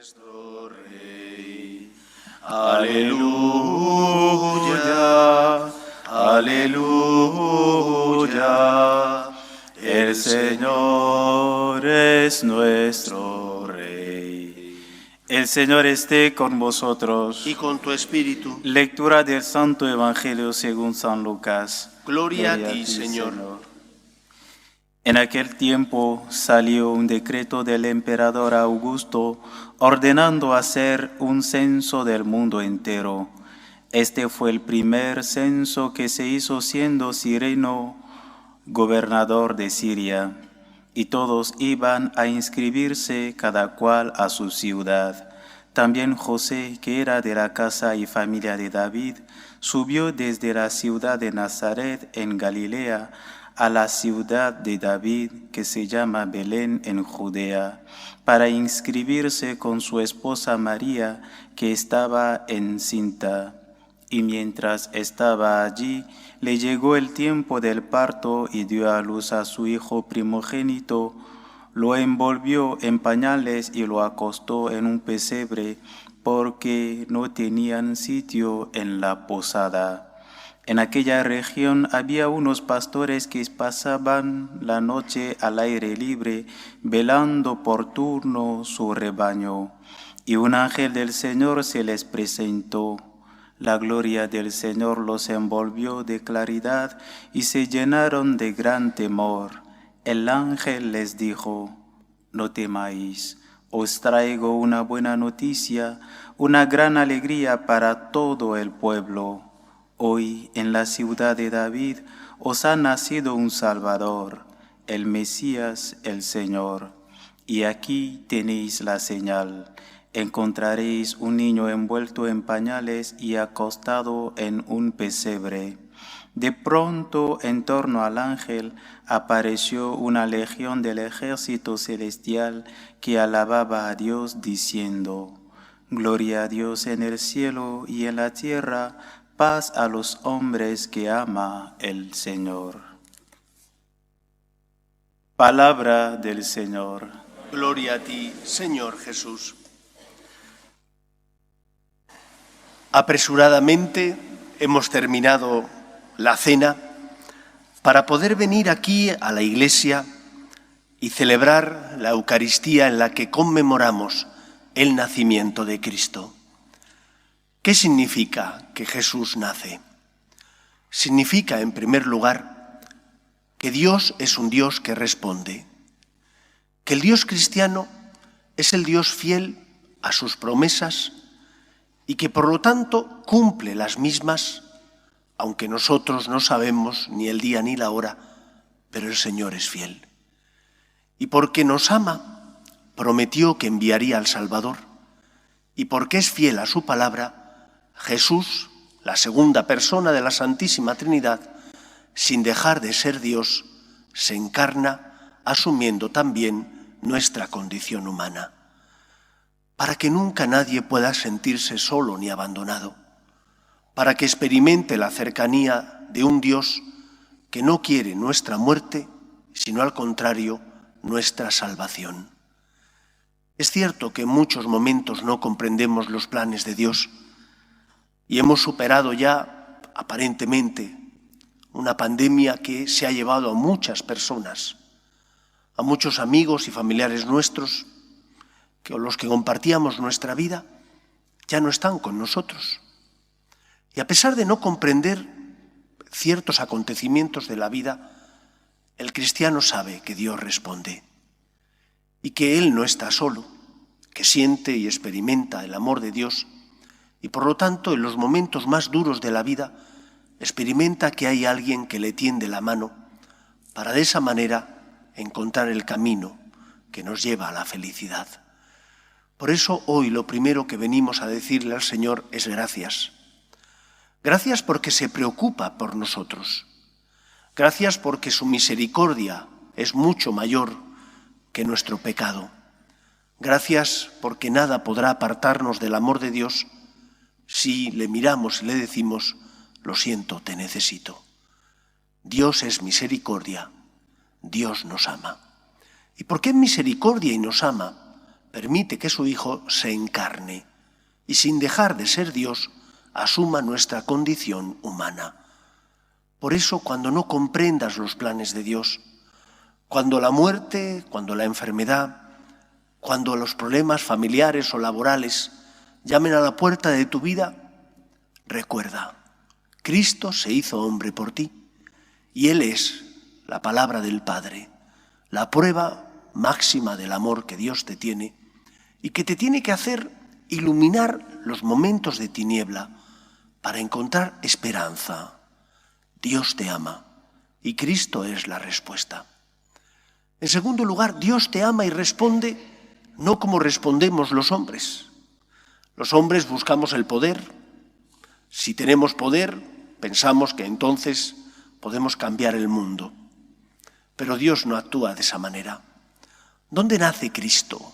nuestro Rey. Aleluya, aleluya. El Señor es nuestro Rey. El Señor esté con vosotros. Y con tu espíritu. Lectura del Santo Evangelio según San Lucas. Gloria a ti, Señor. En aquel tiempo salió un decreto del emperador Augusto ordenando hacer un censo del mundo entero. Este fue el primer censo que se hizo siendo Cirenio gobernador de Siria, y todos iban a inscribirse cada cual a su ciudad. También José, que era de la casa y familia de David, subió desde la ciudad de Nazaret en Galilea a la ciudad de David, que se llama Belén en Judea, para inscribirse con su esposa María, que estaba encinta. Y mientras estaba allí, le llegó el tiempo del parto y dio a luz a su hijo primogénito. Lo envolvió en pañales y lo acostó en un pesebre, porque no tenían sitio en la posada. En aquella región había unos pastores que pasaban la noche al aire libre, velando por turno su rebaño. Y un ángel del Señor se les presentó. La gloria del Señor los envolvió de claridad y se llenaron de gran temor. El ángel les dijo: no temáis, os traigo una buena noticia, una gran alegría para todo el pueblo. Hoy en la ciudad de David os ha nacido un Salvador, el Mesías, el Señor. Y aquí tenéis la señal: encontraréis un niño envuelto en pañales y acostado en un pesebre. De pronto, en torno al ángel, apareció una legión del ejército celestial que alababa a Dios diciendo: Gloria a Dios en el cielo y en la tierra, paz a los hombres que ama el Señor. Palabra del Señor. Gloria a ti, Señor Jesús. Apresuradamente hemos terminado la cena para poder venir aquí a la iglesia y celebrar la Eucaristía en la que conmemoramos el nacimiento de Cristo. ¿Qué significa que Jesús nace? Significa, en primer lugar, que Dios es un Dios que responde, que el Dios cristiano es el Dios fiel a sus promesas y que por lo tanto cumple las mismas, aunque nosotros no sabemos ni el día ni la hora, pero el Señor es fiel. Y porque nos ama, prometió que enviaría al Salvador, y porque es fiel a su palabra, Jesús, la segunda persona de la Santísima Trinidad, sin dejar de ser Dios, se encarna asumiendo también nuestra condición humana, para que nunca nadie pueda sentirse solo ni abandonado, para que experimente la cercanía de un Dios que no quiere nuestra muerte, sino al contrario, nuestra salvación. Es cierto que en muchos momentos no comprendemos los planes de Dios y hemos superado ya, aparentemente, una pandemia que se ha llevado a muchas personas, a muchos amigos y familiares nuestros, que con los que compartíamos nuestra vida, ya no están con nosotros. Y a pesar de no comprender ciertos acontecimientos de la vida, el cristiano sabe que Dios responde y que Él no está solo, que siente y experimenta el amor de Dios y por lo tanto en los momentos más duros de la vida experimenta que hay alguien que le tiende la mano para de esa manera encontrar el camino que nos lleva a la felicidad. Por eso hoy lo primero que venimos a decirle al Señor es gracias. Gracias porque se preocupa por nosotros. Gracias porque su misericordia es mucho mayor que nuestro pecado. Gracias porque nada podrá apartarnos del amor de Dios si le miramos y le decimos: lo siento, te necesito. Dios es misericordia, Dios nos ama. ¿Y por qué es misericordia y nos ama? permite que su Hijo se encarne y sin dejar de ser Dios, asuma nuestra condición humana. Por eso, cuando no comprendas los planes de Dios, cuando la muerte, cuando la enfermedad, cuando los problemas familiares o laborales llamen a la puerta de tu vida, recuerda, Cristo se hizo hombre por ti y Él es la palabra del Padre, la prueba máxima del amor que Dios te tiene y que te tiene que hacer iluminar los momentos de tiniebla para encontrar esperanza. Dios te ama y Cristo es la respuesta. En segundo lugar, Dios te ama y responde no como respondemos los hombres. Los hombres buscamos el poder. Si tenemos poder, pensamos que entonces podemos cambiar el mundo. Pero Dios no actúa de esa manera. ¿Dónde nace Cristo?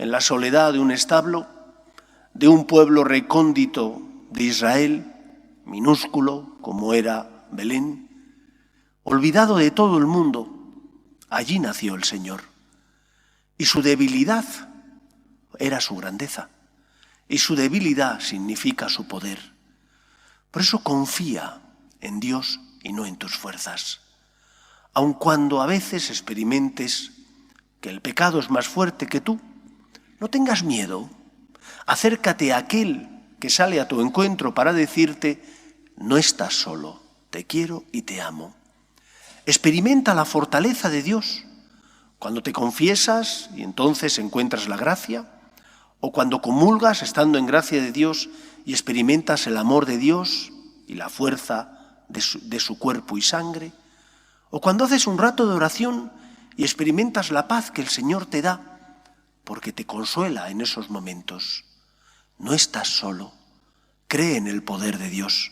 ¿En la soledad de un establo? ¿De un pueblo recóndito de Israel, minúsculo como era Belén? Olvidado de todo el mundo, allí nació el Señor. Y su debilidad era su grandeza. Y su debilidad significa su poder. Por eso confía en Dios y no en tus fuerzas. Aun cuando a veces experimentes que el pecado es más fuerte que tú, no tengas miedo. Acércate a aquel que sale a tu encuentro para decirte, no estás solo, te quiero y te amo. Experimenta la fortaleza de Dios cuando te confiesas y entonces encuentras la gracia, o cuando comulgas estando en gracia de Dios y experimentas el amor de Dios y la fuerza de su cuerpo y sangre, o cuando haces un rato de oración y experimentas la paz que el Señor te da, porque te consuela en esos momentos. No estás solo, cree en el poder de Dios.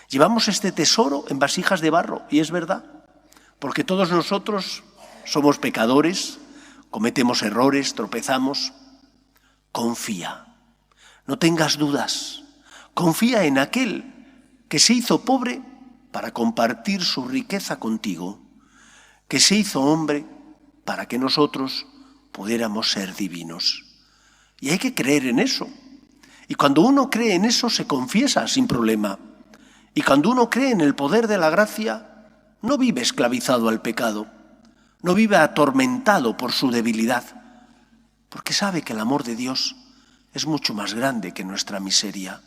Llevamos este tesoro en vasijas de barro, y es verdad, porque todos nosotros somos pecadores, cometemos errores, tropezamos. Confía, no tengas dudas, confía en aquel que se hizo pobre para compartir su riqueza contigo, que se hizo hombre para que nosotros pudiéramos ser divinos. Y hay que creer en eso. Y cuando uno cree en eso, se confiesa sin problema. Y cuando uno cree en el poder de la gracia, no vive esclavizado al pecado, no vive atormentado por su debilidad, porque sabe que el amor de Dios es mucho más grande que nuestra miseria.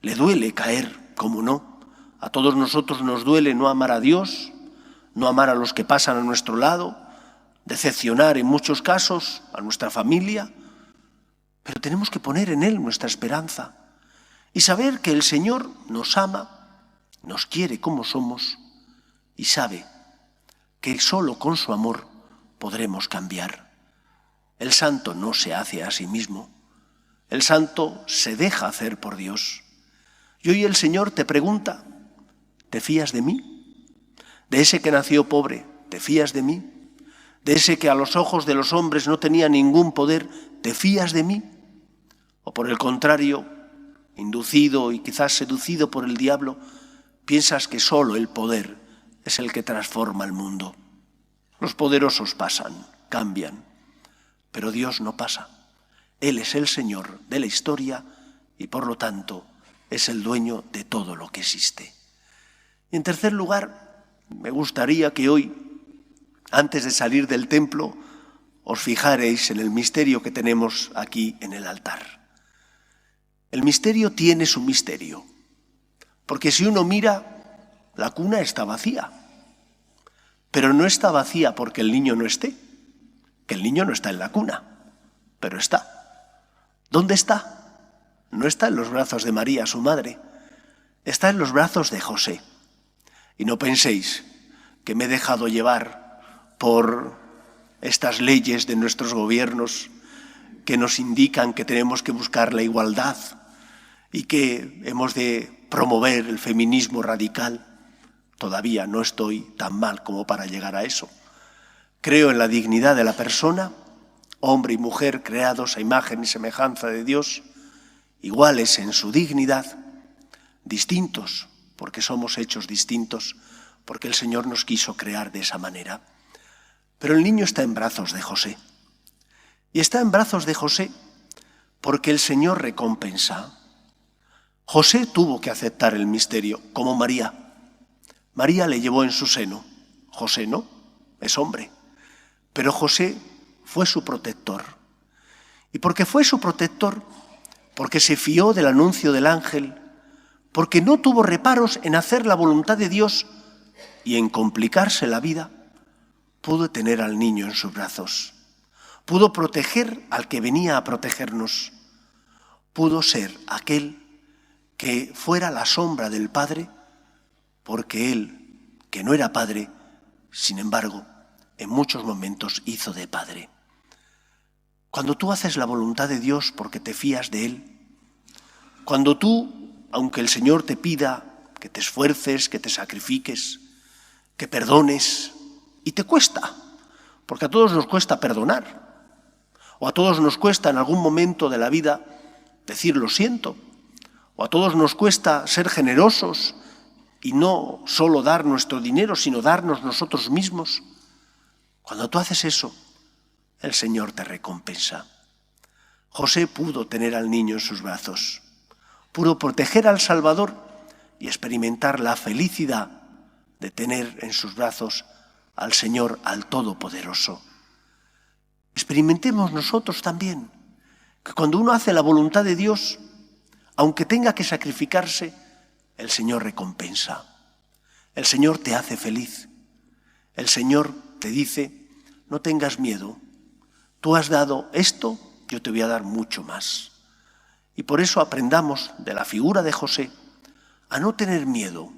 Le duele caer, ¿cómo no? A todos nosotros nos duele no amar a Dios, no amar a los que pasan a nuestro lado, decepcionar en muchos casos a nuestra familia, pero tenemos que poner en Él nuestra esperanza y saber que el Señor nos ama, nos quiere como somos y sabe que solo con su amor podremos cambiar. El santo no se hace a sí mismo, el santo se deja hacer por Dios. Y hoy el Señor te pregunta, ¿te fías de mí? De ese que nació pobre, ¿te fías de mí? De ese que a los ojos de los hombres no tenía ningún poder, ¿te fías de mí? O por el contrario, inducido y quizás seducido por el diablo, piensas que solo el poder es el que transforma el mundo. Los poderosos pasan, cambian, pero Dios no pasa. Él es el Señor de la historia y por lo tanto es el dueño de todo lo que existe. Y en tercer lugar, me gustaría que hoy, antes de salir del templo, os fijaréis en el misterio que tenemos aquí en el altar. El misterio tiene su misterio, porque si uno mira, la cuna está vacía, pero no está vacía porque el niño no esté, que el niño no está en la cuna, pero está. ¿Dónde está? No está en los brazos de María, su madre, está en los brazos de José. Y no penséis que me he dejado llevar por estas leyes de nuestros gobiernos que nos indican que tenemos que buscar la igualdad y que hemos de promover el feminismo radical. Todavía no estoy tan mal como para llegar a eso. Creo en la dignidad de la persona, hombre y mujer creados a imagen y semejanza de Dios, iguales en su dignidad, distintos, porque somos hechos distintos, porque el Señor nos quiso crear de esa manera. Pero el niño está en brazos de José. Y está en brazos de José porque el Señor recompensa. José tuvo que aceptar el misterio, como María. María le llevó en su seno. José no, es hombre. Pero José fue su protector. Y porque fue su protector, porque se fió del anuncio del ángel, porque no tuvo reparos en hacer la voluntad de Dios y en complicarse la vida, pudo tener al niño en sus brazos. Pudo proteger al que venía a protegernos. Pudo ser aquel que fuera la sombra del Padre, porque él, que no era Padre, sin embargo, en muchos momentos hizo de Padre. Cuando tú haces la voluntad de Dios porque te fías de Él, cuando tú, aunque el Señor te pida que te esfuerces, que te sacrifiques, que perdones, y te cuesta, porque a todos nos cuesta perdonar, o a todos nos cuesta en algún momento de la vida decir lo siento, o a todos nos cuesta ser generosos y no solo dar nuestro dinero, sino darnos nosotros mismos. Cuando tú haces eso, el Señor te recompensa. José pudo tener al niño en sus brazos, pudo proteger al Salvador y experimentar la felicidad de tener en sus brazos al Señor, al Todopoderoso. Experimentemos nosotros también que cuando uno hace la voluntad de Dios, aunque tenga que sacrificarse, el Señor recompensa. El Señor te hace feliz. El Señor te dice, no tengas miedo. Tú has dado esto, yo te voy a dar mucho más. Y por eso aprendamos de la figura de José a no tener miedo,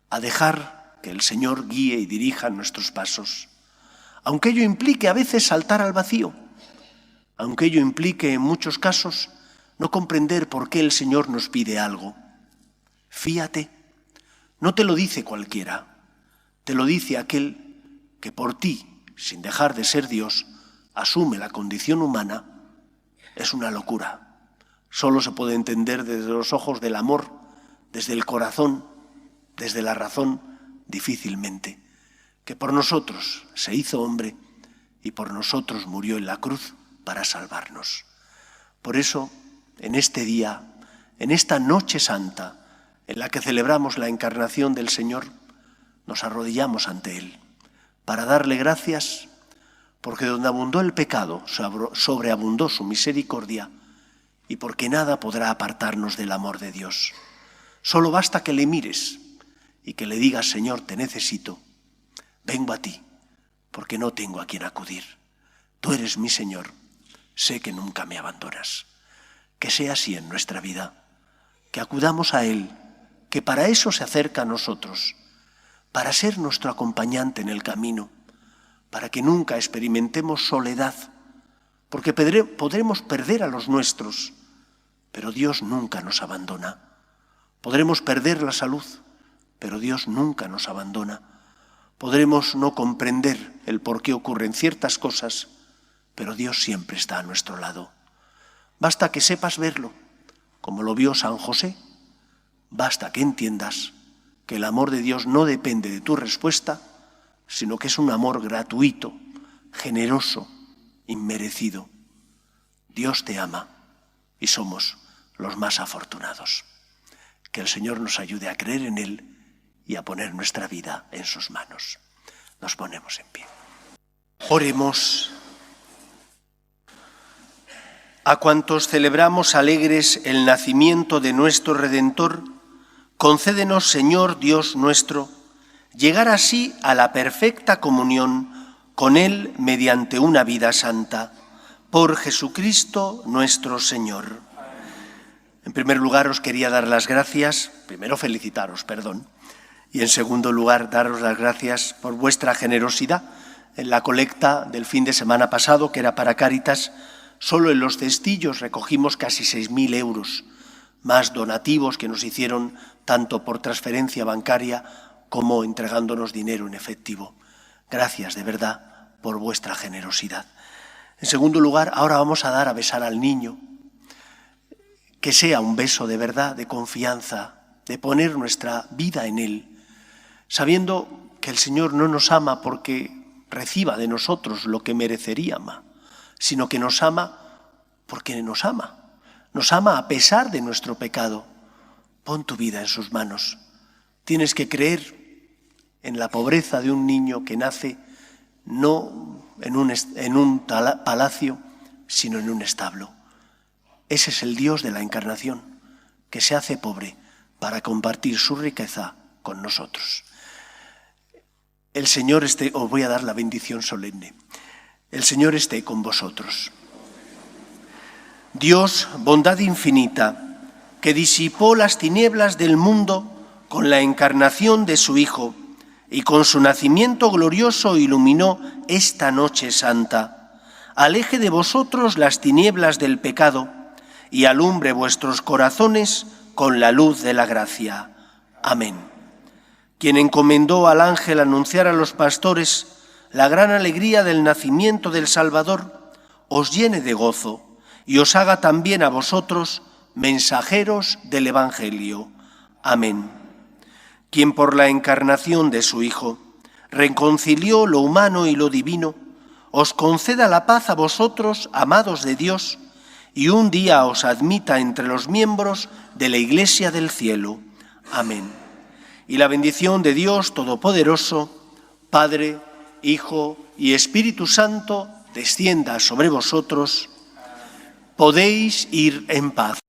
a dejar que el Señor guíe y dirija nuestros pasos. Aunque ello implique a veces saltar al vacío, aunque ello implique en muchos casos no comprender por qué el Señor nos pide algo. Fíate, no te lo dice cualquiera, te lo dice aquel que por ti, sin dejar de ser Dios, asume la condición humana. Es una locura. Solo se puede entender desde los ojos del amor, desde el corazón, desde la razón, difícilmente. Que por nosotros se hizo hombre y por nosotros murió en la cruz para salvarnos. Por eso, en este día, en esta noche santa, en la que celebramos la encarnación del Señor, nos arrodillamos ante Él para darle gracias, porque donde abundó el pecado, sobreabundó su misericordia, y porque nada podrá apartarnos del amor de Dios. Solo basta que le mires y que le digas, Señor, te necesito, vengo a ti, porque no tengo a quien acudir. Tú eres mi Señor, sé que nunca me abandonas. Que sea así en nuestra vida, que acudamos a Él, que para eso se acerca a nosotros, para ser nuestro acompañante en el camino, para que nunca experimentemos soledad, porque podremos perder a los nuestros, pero Dios nunca nos abandona. Podremos perder la salud, pero Dios nunca nos abandona. Podremos no comprender el por qué ocurren ciertas cosas, pero Dios siempre está a nuestro lado. Basta que sepas verlo, como lo vio San José. Basta que entiendas que el amor de Dios no depende de tu respuesta, sino que es un amor gratuito, generoso, inmerecido. Dios te ama y somos los más afortunados. Que el Señor nos ayude a creer en Él y a poner nuestra vida en sus manos. Nos ponemos en pie. Oremos. A cuantos celebramos alegres el nacimiento de nuestro Redentor, concédenos, Señor Dios nuestro, llegar así a la perfecta comunión con Él mediante una vida santa, por Jesucristo nuestro Señor. En primer lugar, os quería dar las gracias, primero felicitaros, y en segundo lugar, daros las gracias por vuestra generosidad en la colecta del fin de semana pasado, que era para Cáritas. Solo en los cestillos recogimos casi 6.000 euros, más donativos que nos hicieron tanto por transferencia bancaria como entregándonos dinero en efectivo. Gracias de verdad por vuestra generosidad. En segundo lugar, ahora vamos a dar a besar al niño. Que sea un beso de verdad, de confianza, de poner nuestra vida en Él, sabiendo que el Señor no nos ama porque reciba de nosotros lo que mereceríamos, sino que nos ama porque nos ama. Nos ama a pesar de nuestro pecado. Pon tu vida en sus manos. Tienes que creer en la pobreza de un niño que nace no en un palacio, sino en un establo. Ese es el Dios de la Encarnación, que se hace pobre para compartir su riqueza con nosotros. El Señor esté, os voy a dar la bendición solemne. El Señor esté con vosotros. Dios, bondad infinita, que disipó las tinieblas del mundo con la encarnación de su Hijo y con su nacimiento glorioso iluminó esta noche santa, aleje de vosotros las tinieblas del pecado y alumbre vuestros corazones con la luz de la gracia. Amén. Quien encomendó al ángel anunciar a los pastores la gran alegría del nacimiento del Salvador, os llene de gozo y os haga también a vosotros mensajeros del Evangelio. Amén. Quien por la encarnación de su Hijo reconcilió lo humano y lo divino, os conceda la paz a vosotros, amados de Dios, y un día os admita entre los miembros de la Iglesia del cielo. Amén. Y la bendición de Dios Todopoderoso, Padre, Hijo y Espíritu Santo, descienda sobre vosotros. Podéis ir en paz.